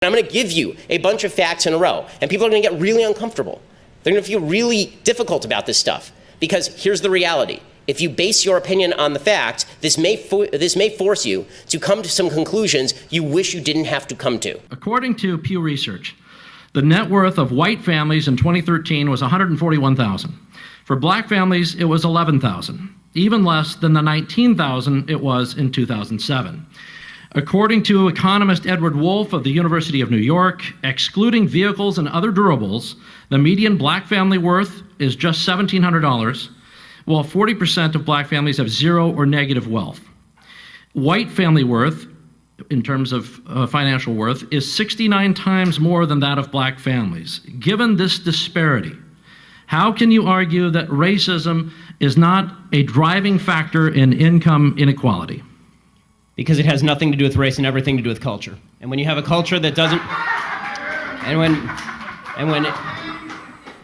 I'm going to give you a bunch of facts in a row, and people are going to get really uncomfortable. They're going to feel really difficult about this stuff, because here's the reality. If you base your opinion on the facts, this may force you to come to some conclusions you wish you didn't have to come to. According to Pew Research, the net worth of white families in 2013 was $141,000. For black families, it was $11,000, even less than the $19,000 it was in 2007. According to economist Edward Wolf of the University of New York, excluding vehicles and other durables, the median black family worth is just $1,700, while 40% of black families have zero or negative wealth. White family worth, in terms of financial worth, is 69 times more than that of black families. Given this disparity, how can you argue that racism is not a driving factor in income inequality? Because it has nothing to do with race and everything to do with culture. And when you have a culture that doesn't,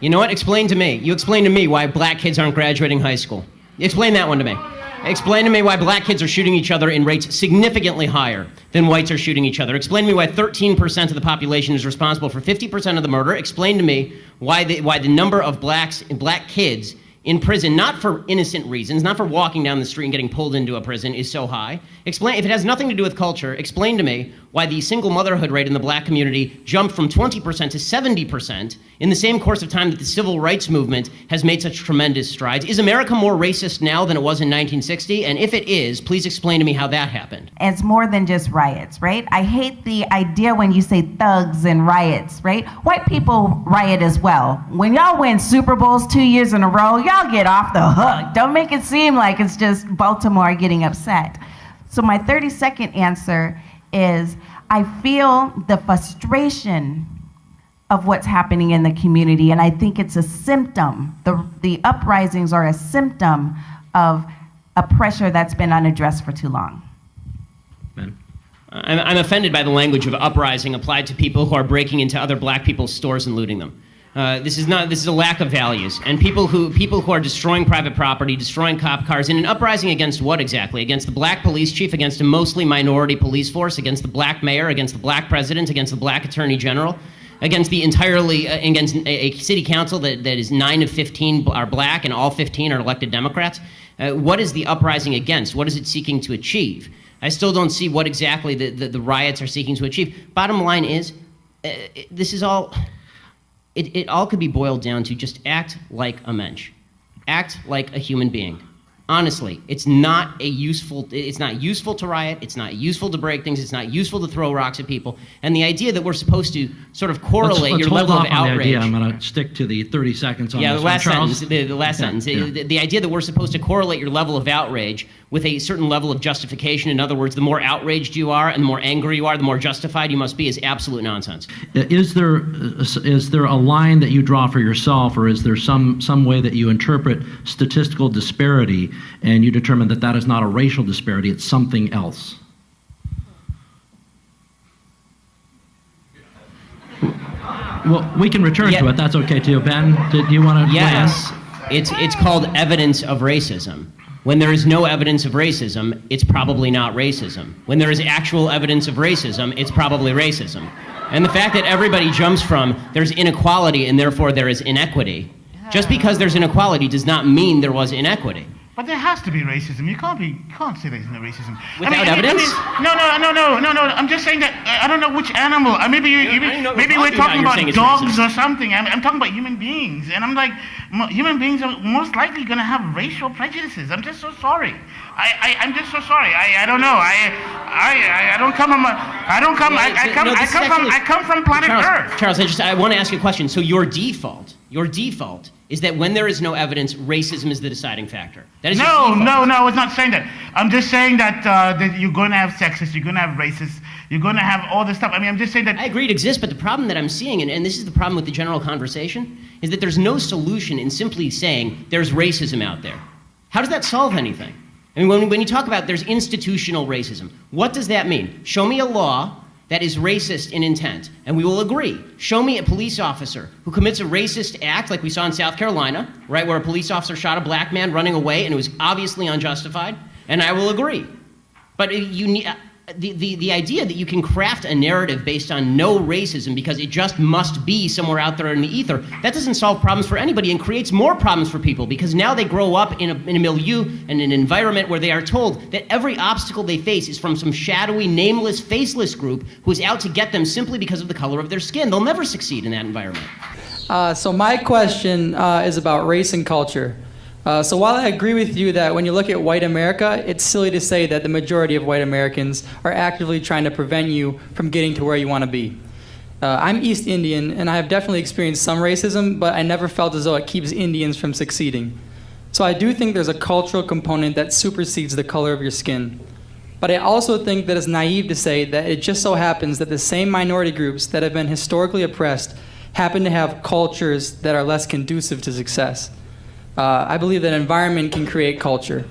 you know what? Explain to me. You explain to me why black kids aren't graduating high school. Explain that one to me. Explain to me why black kids are shooting each other in rates significantly higher than whites are shooting each other. Explain to me why 13% of the population is responsible for 50% of the murder. Explain to me why the number of black kids in prison, not for innocent reasons, not for walking down the street and getting pulled into a prison, is so high. Explain, if it has nothing to do with culture, explain to me why the single motherhood rate in the black community jumped from 20% to 70% in the same course of time that the civil rights movement has made such tremendous strides. Is America more racist now than it was in 1960? And if it is, please explain to me how that happened. It's more than just riots, right? I hate the idea when you say thugs and riots, right? White people riot as well. When y'all win Super Bowls 2 years in a row, y'all get off the hook. Don't make it seem like it's just Baltimore getting upset. So my 30-second answer is I feel the frustration of what's happening in the community, and I think it's a symptom. The uprisings are a symptom of a pressure that's been unaddressed for too long. Ben? I'm offended by the language of uprising applied to people who are breaking into other black people's stores and looting them. This is a lack of values, and people who are destroying private property, destroying cop cars, in an uprising against what exactly? Against the black police chief, against a mostly minority police force, against the black mayor, against the black president, against the black attorney general, against against a city council that is 9 of 15 are black and all 15 are elected Democrats. What is the uprising against? What is it seeking to achieve? I still don't see what exactly the riots are seeking to achieve. Bottom line is, this is all. It all could be boiled down to just act like a mensch. Act like a human being. Honestly, it's not useful to riot, it's not useful to break things, it's not useful to throw rocks at people. And the idea that we're supposed to sort of correlate your level of outrage. I'm going to stick to the 30 seconds on this one. The last sentence. The idea that we're supposed to correlate your level of outrage with a certain level of justification. In other words, the more outraged you are and the more angry you are, the more justified you must be, is absolute nonsense. Is there a line that you draw for yourself, or is there some way that you interpret statistical disparity and you determine that is not a racial disparity, it's something else? Well, we can return to it. That's okay too. Ben, do you want to? Yes, it's called evidence of racism. When there is no evidence of racism, it's probably not racism. When there is actual evidence of racism, it's probably racism. And the fact that everybody jumps from there's inequality and therefore there is inequity, just because there's inequality does not mean there was inequity. But there has to be racism. You can't say there's no racism. Without evidence? No. I'm just saying that I don't know which animal. Maybe we're talking about dogs or something. I'm talking about human beings, and I'm like, human beings are most likely going to have racial prejudices. I'm just so sorry. I'm just so sorry. I don't know. I come from planet Earth. Charles, I want to ask you a question. So your default is that when there is no evidence, racism is the deciding factor. That is no, I was not saying that. I'm just saying that you're going to have sexists, you're going to have racists, you're going to have all this stuff. I mean, I'm just saying that. I agree it exists, but the problem that I'm seeing, and this is the problem with the general conversation, is that there's no solution in simply saying there's racism out there. How does that solve anything? I mean, when you talk about there's institutional racism, what does that mean? Show me a law that is racist in intent, and we will agree. Show me a police officer who commits a racist act like we saw in South Carolina, right, where a police officer shot a black man running away and it was obviously unjustified, and I will agree. But the idea that you can craft a narrative based on no racism because it just must be somewhere out there in the ether, that doesn't solve problems for anybody and creates more problems for people, because now they grow up in a milieu and an environment where they are told that every obstacle they face is from some shadowy, nameless, faceless group who's out to get them simply because of the color of their skin. They'll never succeed in that environment. So my question is about race and culture. So while I agree with you that when you look at white America, it's silly to say that the majority of white Americans are actively trying to prevent you from getting to where you want to be. I'm East Indian, and I have definitely experienced some racism, but I never felt as though it keeps Indians from succeeding. So I do think there's a cultural component that supersedes the color of your skin. But I also think that it's naive to say that it just so happens that the same minority groups that have been historically oppressed happen to have cultures that are less conducive to success. I believe that environment can create culture.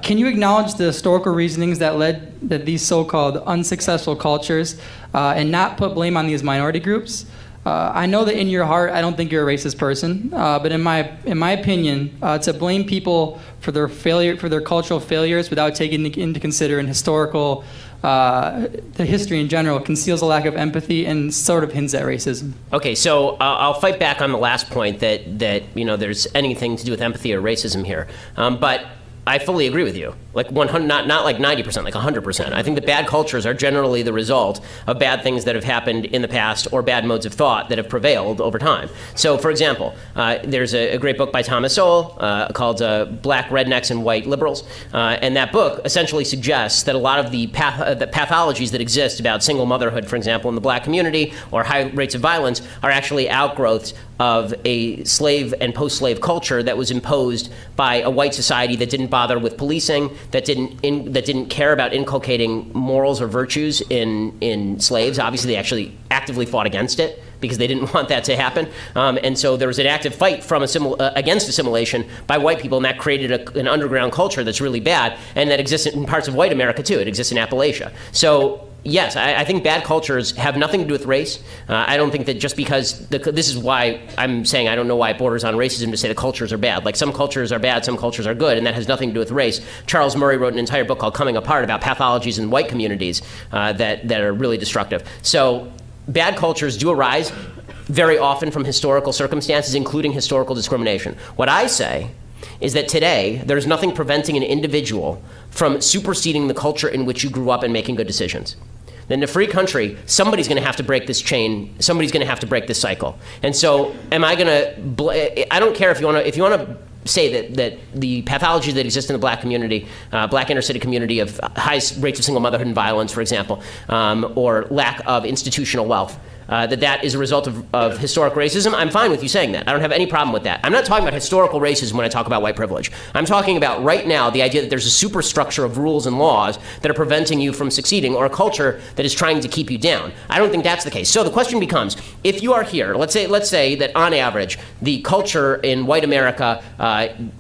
Can you acknowledge the historical reasonings that led to these so-called unsuccessful cultures and not put blame on these minority groups? I know that in your heart, I don't think you're a racist person, but in my opinion, to blame people for their failure, for their cultural failures without taking into consideration historical, the history in general, conceals a lack of empathy and sort of hints at racism. Okay, so I'll fight back on the last point that there's anything to do with empathy or racism here, but I fully agree with you. Like 100, not like 90%, like 100%. I think that bad cultures are generally the result of bad things that have happened in the past or bad modes of thought that have prevailed over time. So, for example, there's a great book by Thomas Sowell called Black Rednecks and White Liberals, and that book essentially suggests that a lot of the pathologies that exist about single motherhood, for example, in the black community, or high rates of violence, are actually outgrowths of a slave and post-slave culture that was imposed by a white society that didn't bother with policing, that didn't care about inculcating morals or virtues in slaves. Obviously, they actually actively fought against it because they didn't want that to happen. And so there was an active fight from against assimilation by white people, and that created an underground culture that's really bad, and that exists in parts of white America too. It exists in Appalachia. So yes, I think bad cultures have nothing to do with race. I don't think that just because, this is why I'm saying I don't know why it borders on racism to say the cultures are bad. Like, some cultures are bad, some cultures are good, and that has nothing to do with race. Charles Murray wrote an entire book called Coming Apart about pathologies in white communities that are really destructive. So bad cultures do arise very often from historical circumstances, including historical discrimination. What I say is that today, there's nothing preventing an individual from superseding the culture in which you grew up and making good decisions. In a free country, somebody's going to have to break this chain. Somebody's going to have to break this cycle. And so, am I going to? I don't care if you want to say that the pathologies that exist in the black community, black inner city community of high rates of single motherhood and violence, for example, or lack of institutional wealth, that is a result of historic racism. I'm fine with you saying that. I don't have any problem with that. I'm not talking about historical racism when I talk about white privilege. I'm talking about right now the idea that there's a superstructure of rules and laws that are preventing you from succeeding, or a culture that is trying to keep you down. I don't think that's the case. So the question becomes, if you are here, let's say that on average, the culture in white America,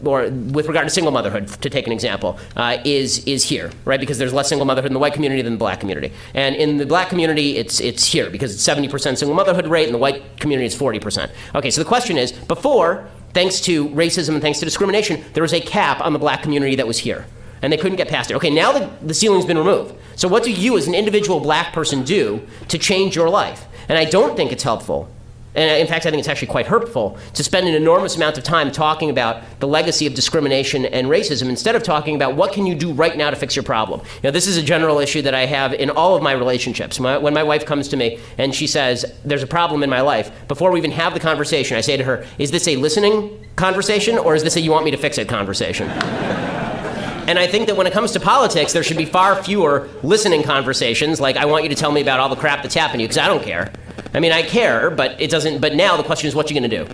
or with regard to single motherhood, to take an example, is here, right? Because there's less single motherhood in the white community than the black community. And in the black community, it's here because it's 70% single motherhood rate, and the white community is 40%. Okay, so the question is, before, thanks to racism and thanks to discrimination, there was a cap on the black community that was here, and they couldn't get past it. Okay, now the ceiling's been removed. So what do you as an individual black person do to change your life? And I don't think it's helpful, and in fact I think it's actually quite hurtful, to spend an enormous amount of time talking about the legacy of discrimination and racism instead of talking about what can you do right now to fix your problem. You know, this is a general issue that I have in all of my relationships. When my wife comes to me and she says, there's a problem in my life, before we even have the conversation, I say to her, is this a listening conversation, or is this a you want me to fix it conversation? And I think that when it comes to politics, there should be far fewer listening conversations, like I want you to tell me about all the crap that's happened to you, because I don't care. I mean, I care, but it doesn't. But now the question is, what you going to do?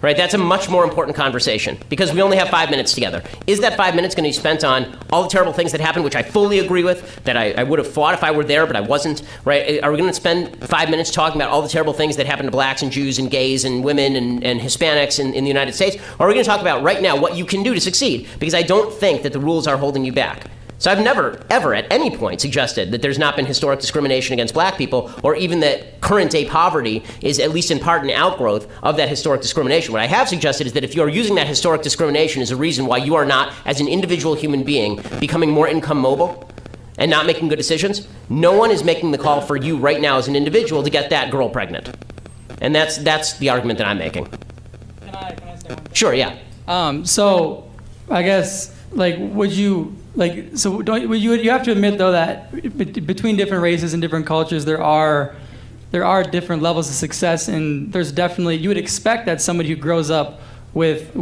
Right? That's a much more important conversation, because we only have 5 minutes together. Is that 5 minutes going to be spent on all the terrible things that happened, which I fully agree with, that I would have fought if I were there, but I wasn't? Right? Are we going to spend 5 minutes talking about all the terrible things that happened to blacks and Jews and gays and women and Hispanics in the United States? Or are we going to talk about right now what you can do to succeed? Because I don't think that the rules are holding you back. So I've never, ever, at any point suggested that there's not been historic discrimination against black people, or even that current day poverty is at least in part an outgrowth of that historic discrimination. What I have suggested is that if you are using that historic discrimination as a reason why you are not, as an individual human being, becoming more income mobile, and not making good decisions, no one is making the call for you right now as an individual to get that girl pregnant. And that's the argument that I'm making. Can I say one thing? Sure, yeah. So I guess, like, would you, like, so don't, would you have to admit, though, that between different races and different cultures, there are different levels of success, and there's definitely, you would expect that somebody who grows up with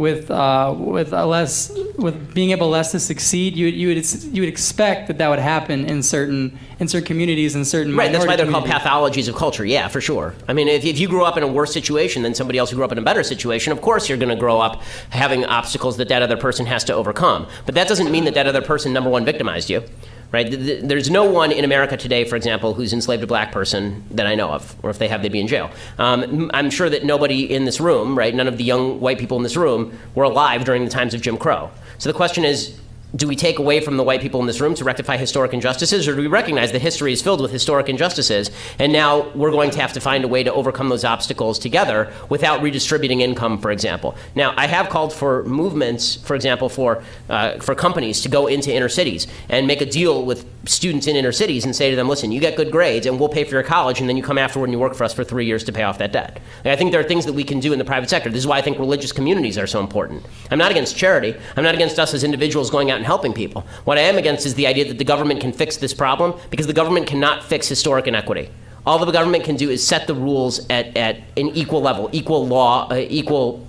being able less to succeed, you would expect that would happen in certain communities and certain right. That's why they're called communities. pathologies of culture. Yeah, for sure. I mean, if you grew up in a worse situation than somebody else who grew up in a better situation, of course you're going to grow up having obstacles that other person has to overcome. But that doesn't mean that other person, number one, victimized you. Right? There's no one in America today, for example, who's enslaved a black person that I know of, or if they have, they'd be in jail. I'm sure that nobody in this room, right, none of the young white people in this room were alive during the times of Jim Crow. So the question is, do we take away from the white people in this room to rectify historic injustices, or do we recognize that history is filled with historic injustices, and now we're going to have to find a way to overcome those obstacles together without redistributing income, for example? Now, I have called for movements, for example, for companies to go into inner cities and make a deal with students in inner cities and say to them, listen, you get good grades and we'll pay for your college, and then you come afterward and you work for us for 3 years to pay off that debt. And I think there are things that we can do in the private sector. This is why I think religious communities are so important. I'm not against charity. I'm not against us as individuals going out and helping people. What I am against is the idea that the government can fix this problem, because the government cannot fix historic inequity. All the government can do is set the rules at an equal level, equal law, equal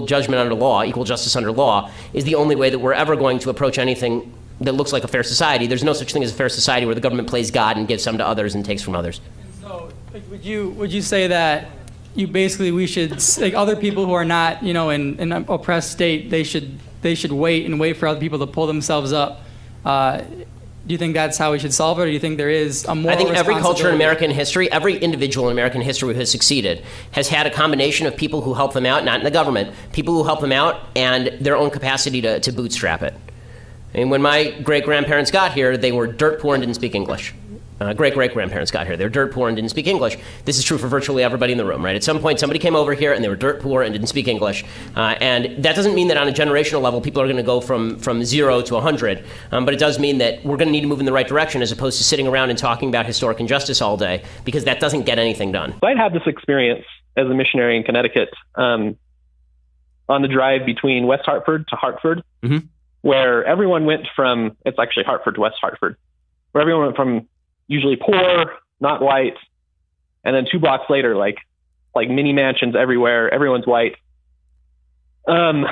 judgment under law, equal justice under law is the only way that we're ever going to approach anything that looks like a fair society. There's no such thing as a fair society where the government plays God and gives some to others and takes from others. So, would you say that we should, like, other people who are not, in an oppressed state, they should wait for other people to pull themselves up? Do you think that's how we should solve it, or do you think there is a moral I think every culture in responsibility? American history, every individual in American history who has succeeded has had a combination of people who help them out, not in the government, people who help them out, and their own capacity to bootstrap it. I mean, when my great-grandparents got here, they were dirt poor and didn't speak English. Great-great-grandparents got here. They were dirt poor and didn't speak English. This is true for virtually everybody in the room, right? At some point, somebody came over here and they were dirt poor and didn't speak English. And that doesn't mean that on a generational level, people are going to go from 0 to 100. But it does mean that we're going to need to move in the right direction, as opposed to sitting around and talking about historic injustice all day, because that doesn't get anything done. So I'd had this experience as a missionary in Connecticut on the drive between West Hartford to Hartford, where everyone went from, it's actually Hartford to West Hartford, where everyone went from usually poor, not white, and then 2 blocks later, like mini mansions everywhere, everyone's white. And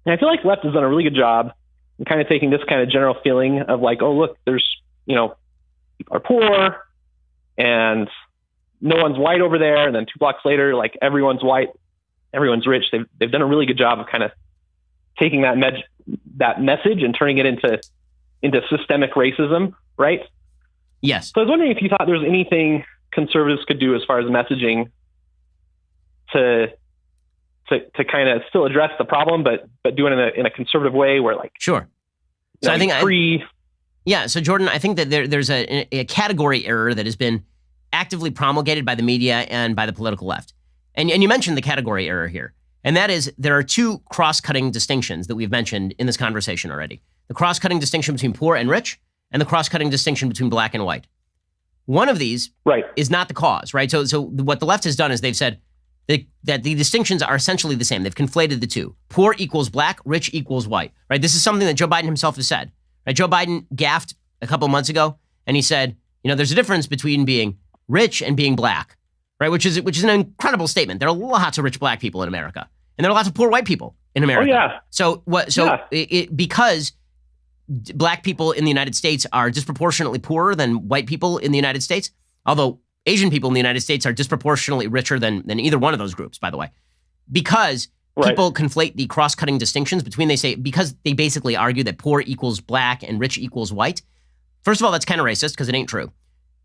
I feel like left has done a really good job in kind of taking this kind of general feeling of like, oh, look, there's, people are poor and no one's white over there. And then 2 blocks later, like, everyone's white, everyone's rich. They've done a really good job of kind of taking that message and turning it into systemic racism, right? Yes. So I was wondering if you thought there was anything conservatives could do as far as messaging to kind of still address the problem, but do it in a conservative way where, like, sure. So I think Yeah. So Jordan, I think that there's a category error that has been actively promulgated by the media and by the political left. And you mentioned the category error here. And that is, there are 2 cross-cutting distinctions that we've mentioned in this conversation already. The cross-cutting distinction between poor and rich, and the cross-cutting distinction between black and white. One of these is not the cause, right? So what the left has done is they've said that the distinctions are essentially the same. They've conflated the 2. Poor equals black, rich equals white, right? This is something that Joe Biden himself has said. Right? Joe Biden gaffed a couple months ago, and he said, there's a difference between being rich and being black, right? Which is an incredible statement. There are lots of rich black people in America, and there are lots of poor white people in America. Oh, yeah. So because black people in the United States are disproportionately poorer than white people in the United States, although Asian people in the United States are disproportionately richer than either one of those groups, by the way, because people conflate the cross-cutting distinctions because they basically argue that poor equals black and rich equals white. First of all, that's kind of racist because it ain't true.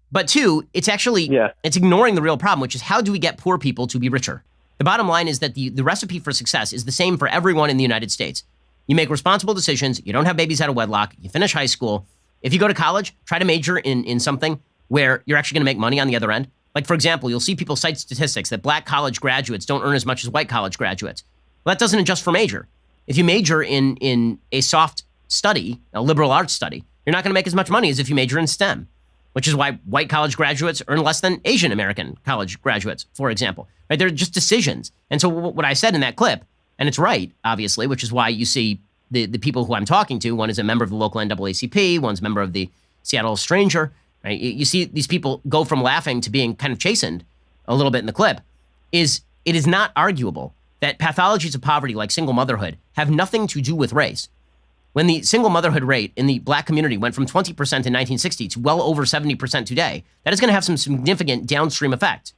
But 2, it's actually, it's ignoring the real problem, which is, how do we get poor people to be richer? The bottom line is that the recipe for success is the same for everyone in the United States. You make responsible decisions. You don't have babies out of wedlock. You finish high school. If you go to college, try to major in something where you're actually going to make money on the other end. Like, for example, you'll see people cite statistics that black college graduates don't earn as much as white college graduates. Well, that doesn't adjust for major. If you major in a soft study, a liberal arts study, You're not going to make as much money as if you major in STEM, which is why white college graduates earn less than Asian American college graduates, for example. Right? They're just decisions. And so what I said in that clip, and it's right, obviously, which is why you see the people who I'm talking to, one is a member of the local NAACP, one's a member of the Seattle Stranger, right? You see these people go from laughing to being kind of chastened a little bit in the clip. It is not arguable that pathologies of poverty like single motherhood have nothing to do with race. When the single motherhood rate in the black community went from 20% in 1960 to well over 70% today, that is going to have some significant downstream effect.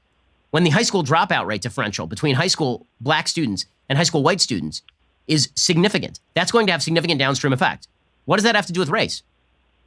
When the high school dropout rate differential between high school black students and high school white students is significant, that's going to have significant downstream effect. What does that have to do with race?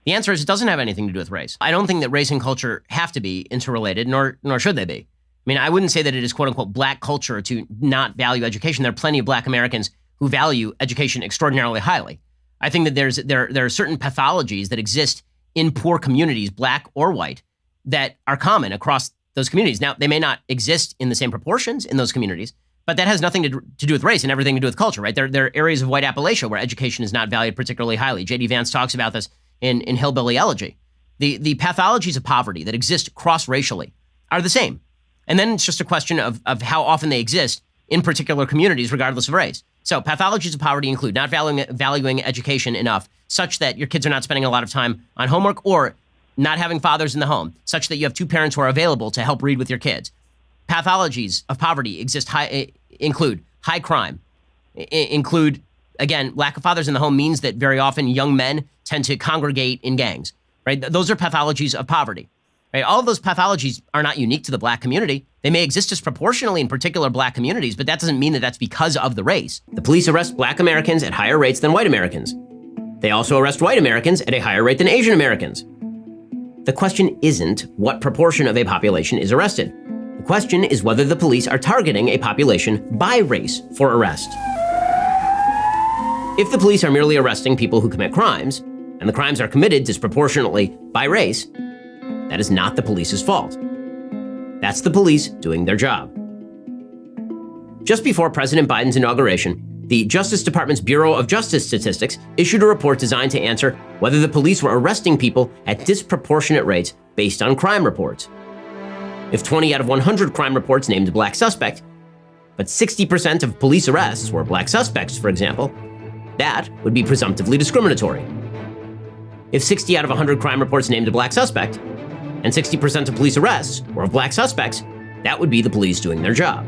The answer is it doesn't have anything to do with race. I don't think that race and culture have to be interrelated, nor should they be. I mean, I wouldn't say that it is quote unquote black culture to not value education. There are plenty of black Americans who value education extraordinarily highly. I think that there are certain pathologies that exist in poor communities, black or white, that are common across those communities. Now, they may not exist in the same proportions in those communities, but that has nothing to do with race and everything to do with culture, right? There are areas of white Appalachia where education is not valued particularly highly. J.D. Vance talks about this in Hillbilly Elegy. The pathologies of poverty that exist cross-racially are the same. And then it's just a question of how often they exist in particular communities, regardless of race. So pathologies of poverty include not valuing education enough such that your kids are not spending a lot of time on homework, or not having fathers in the home such that you have two parents who are available to help read with your kids. Pathologies of poverty include high crime, include, again, lack of fathers in the home means that very often young men tend to congregate in gangs, right? Those are pathologies of poverty. Right? All of those pathologies are not unique to the black community. They may exist disproportionately in particular black communities, but that doesn't mean that that's because of the race. The police arrest black Americans at higher rates than white Americans. They also arrest white Americans at a higher rate than Asian Americans. The question isn't what proportion of a population is arrested. The question is whether the police are targeting a population by race for arrest. If the police are merely arresting people who commit crimes, and the crimes are committed disproportionately by race, that is not the police's fault. That's the police doing their job. Just before President Biden's inauguration, the Justice Department's Bureau of Justice Statistics issued a report designed to answer whether the police were arresting people at disproportionate rates based on crime reports. If 20 out of 100 crime reports named a black suspect, but 60% of police arrests were black suspects, for example, that would be presumptively discriminatory. If 60 out of 100 crime reports named a black suspect, and 60% of police arrests were of black suspects, that would be the police doing their job.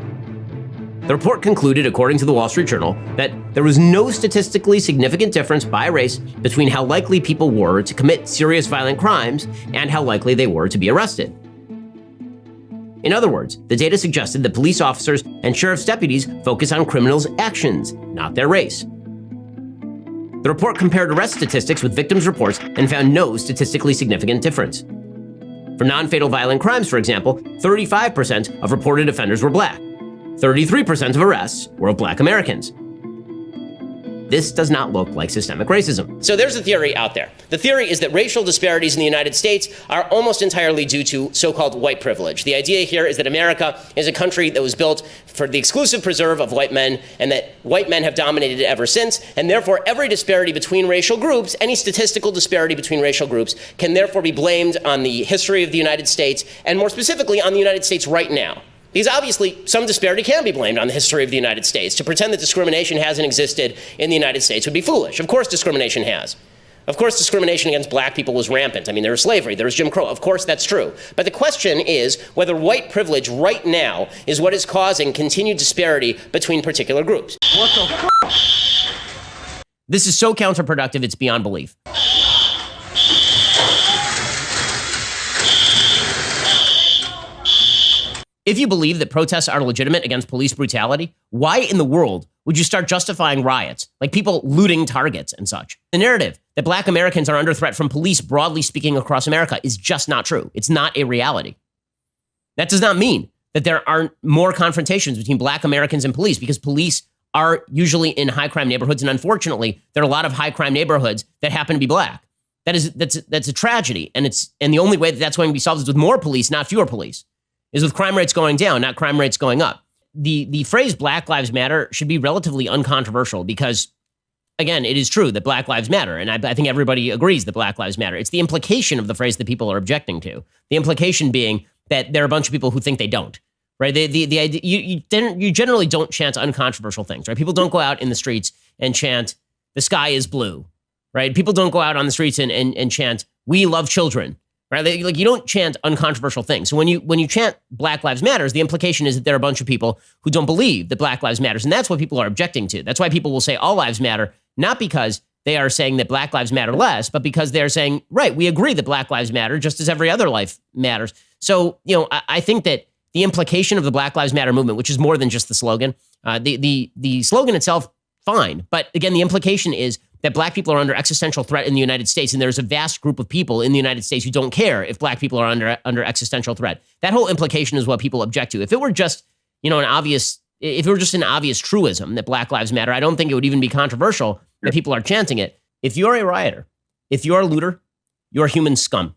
The report concluded, according to the Wall Street Journal, that there was no statistically significant difference by race between how likely people were to commit serious violent crimes and how likely they were to be arrested. In other words, the data suggested that police officers and sheriff's deputies focus on criminals' actions, not their race. The report compared arrest statistics with victims' reports and found no statistically significant difference. For non-fatal violent crimes, for example, 35% of reported offenders were black. 33% of arrests were of black Americans. This does not look like systemic racism. So there's a theory out there. The theory is that racial disparities in the United States are almost entirely due to so-called white privilege. The idea here is that America is a country that was built for the exclusive preserve of white men, and that white men have dominated it ever since, and therefore every disparity between racial groups, any statistical disparity between racial groups, can therefore be blamed on the history of the United States, and more specifically on the United States right now. Because obviously, some disparity can be blamed on the history of the United States. To pretend that discrimination hasn't existed in the United States would be foolish. Of course discrimination has. Of course discrimination against black people was rampant. I mean, there was slavery, there was Jim Crow. Of course that's true. But the question is whether white privilege right now is what is causing continued disparity between particular groups. What the f***? This is so counterproductive, it's beyond belief. If you believe that protests are legitimate against police brutality, why in the world would you start justifying riots, like people looting Targets and such? The narrative that black Americans are under threat from police, broadly speaking, across America is just not true. It's not a reality. That does not mean that there aren't more confrontations between black Americans and police, because police are usually in high crime neighborhoods, and unfortunately, there are a lot of high crime neighborhoods that happen to be black. That's a tragedy, and the only way that that's going to be solved is with more police, not fewer police. Is with crime rates going down, not crime rates going up. The phrase Black Lives Matter should be relatively uncontroversial because, again, it is true that Black Lives Matter, and I think everybody agrees that Black Lives Matter. It's the implication of the phrase that people are objecting to. The implication being that there are a bunch of people who think they don't, right? The idea, you generally don't chant uncontroversial things, right? People don't go out in the streets and chant, the sky is blue, right? People don't go out on the streets and chant, we love children, right? Like, you don't chant uncontroversial things. So when you chant Black Lives Matters, the implication is that there are a bunch of people who don't believe that Black Lives Matters, and that's what people are objecting to. That's why people will say all lives matter, not because they are saying that Black lives matter less, but because they're saying, right, we agree that Black lives matter just as every other life matters. So, I think that the implication of the Black Lives Matter movement, which is more than just the slogan, the slogan itself, fine. But again, the implication is that Black people are under existential threat in the United States, and there's a vast group of people in the United States who don't care if Black people are under existential threat. That whole implication is what people object to. If it were just, an obvious truism that Black lives matter, I don't think it would even be controversial that people are chanting it. If you're a rioter, if you're a looter, you're human scum.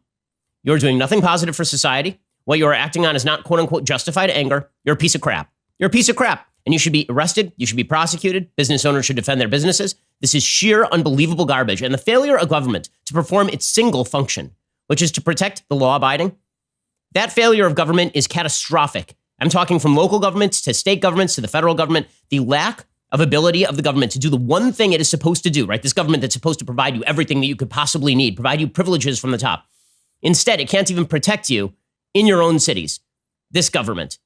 You're doing nothing positive for society. What you're acting on is not quote unquote justified anger. You're a piece of crap. You're a piece of crap. And you should be arrested. You should be prosecuted. Business owners should defend their businesses. This is sheer unbelievable garbage. And the failure of government to perform its single function, which is to protect the law abiding, that failure of government is catastrophic. I'm talking from local governments to state governments to the federal government. The lack of ability of the government to do the one thing it is supposed to do, right? This government that's supposed to provide you everything that you could possibly need, provide you privileges from the top. Instead, it can't even protect you in your own cities. This government